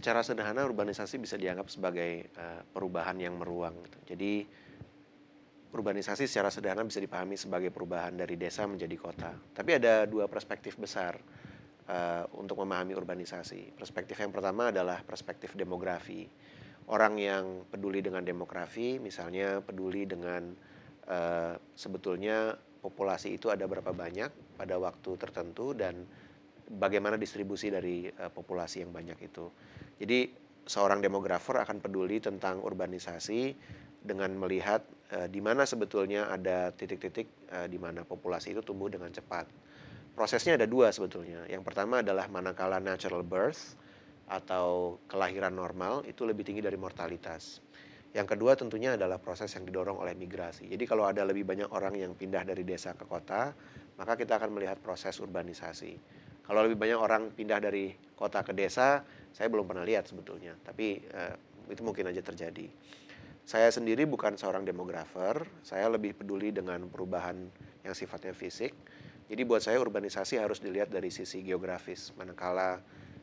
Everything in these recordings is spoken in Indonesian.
Secara sederhana urbanisasi bisa dianggap sebagai perubahan yang meruang gitu. Jadi urbanisasi secara sederhana bisa dipahami sebagai perubahan dari desa menjadi kota. Tapi ada dua perspektif besar untuk memahami urbanisasi. Perspektif yang pertama adalah perspektif demografi. Orang yang peduli dengan demografi, misalnya peduli dengan sebetulnya populasi itu ada berapa banyak pada waktu tertentu dan bagaimana distribusi dari populasi yang banyak itu. Jadi seorang demografer akan peduli tentang urbanisasi dengan melihat di mana sebetulnya ada titik-titik di mana populasi itu tumbuh dengan cepat. Prosesnya ada dua sebetulnya. Yang pertama adalah manakala natural birth atau kelahiran normal itu lebih tinggi dari mortalitas. Yang kedua tentunya adalah proses yang didorong oleh migrasi. Jadi kalau ada lebih banyak orang yang pindah dari desa ke kota, maka kita akan melihat proses urbanisasi. Kalau lebih banyak orang pindah dari kota ke desa, saya belum pernah lihat sebetulnya, tapi itu mungkin aja terjadi. Saya sendiri bukan seorang demografer, saya lebih peduli dengan perubahan yang sifatnya fisik. Jadi buat saya urbanisasi harus dilihat dari sisi geografis. Manakala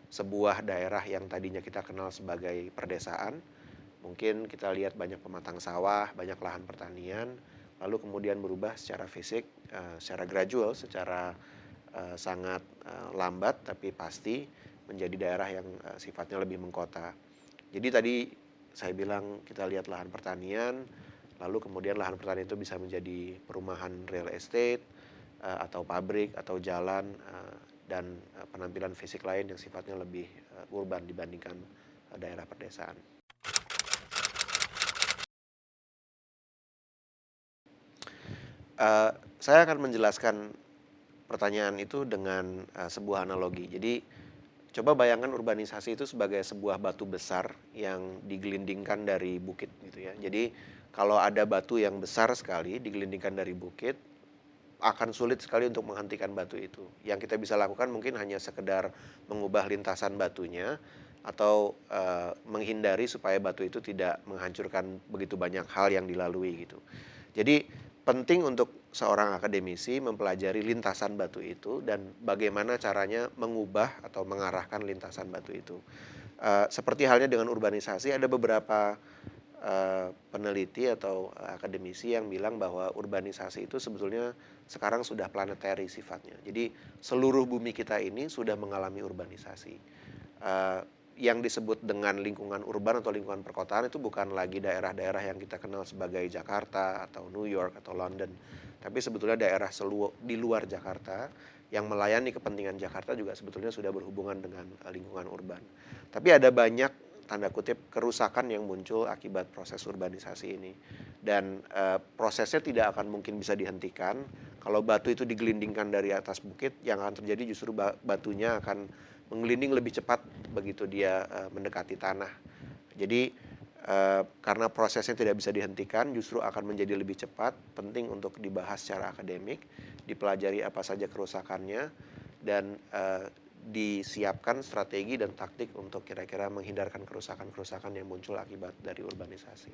sebuah daerah yang tadinya kita kenal sebagai perdesaan, mungkin kita lihat banyak pematang sawah, banyak lahan pertanian, lalu kemudian berubah secara fisik, secara gradual, secara sangat lambat tapi pasti menjadi daerah yang sifatnya lebih mengkota. Jadi tadi saya bilang kita lihat lahan pertanian, lalu kemudian lahan pertanian itu bisa menjadi perumahan real estate, atau pabrik, atau jalan, dan penampilan fisik lain yang sifatnya lebih urban dibandingkan daerah perdesaan. Saya akan menjelaskan pertanyaan itu dengan sebuah analogi. Jadi coba bayangkan urbanisasi itu sebagai sebuah batu besar yang digelindingkan dari bukit gitu ya. Jadi kalau ada batu yang besar sekali digelindingkan dari bukit, akan sulit sekali untuk menghentikan batu itu. Yang kita bisa lakukan mungkin hanya sekedar mengubah lintasan batunya atau menghindari supaya batu itu tidak menghancurkan begitu banyak hal yang dilalui gitu. Jadi penting untuk seorang akademisi mempelajari lintasan batu itu dan bagaimana caranya mengubah atau mengarahkan lintasan batu itu. Seperti halnya dengan urbanisasi, ada beberapa peneliti atau akademisi yang bilang bahwa urbanisasi itu sebetulnya sekarang sudah planetary sifatnya. Jadi seluruh bumi kita ini sudah mengalami urbanisasi. Yang disebut dengan lingkungan urban atau lingkungan perkotaan itu bukan lagi daerah-daerah yang kita kenal sebagai Jakarta atau New York atau London, tapi sebetulnya daerah di luar Jakarta yang melayani kepentingan Jakarta juga sebetulnya sudah berhubungan dengan lingkungan urban. Tapi ada banyak tanda kutip kerusakan yang muncul akibat proses urbanisasi ini, dan prosesnya tidak akan mungkin bisa dihentikan. Kalau batu itu digelindingkan dari atas bukit, yang akan terjadi justru batunya akan menggelinding lebih cepat begitu dia mendekati tanah. Jadi karena prosesnya tidak bisa dihentikan, justru akan menjadi lebih cepat. Penting untuk dibahas secara akademik, dipelajari apa saja kerusakannya, dan disiapkan strategi dan taktik untuk kira-kira menghindarkan kerusakan-kerusakan yang muncul akibat dari urbanisasi.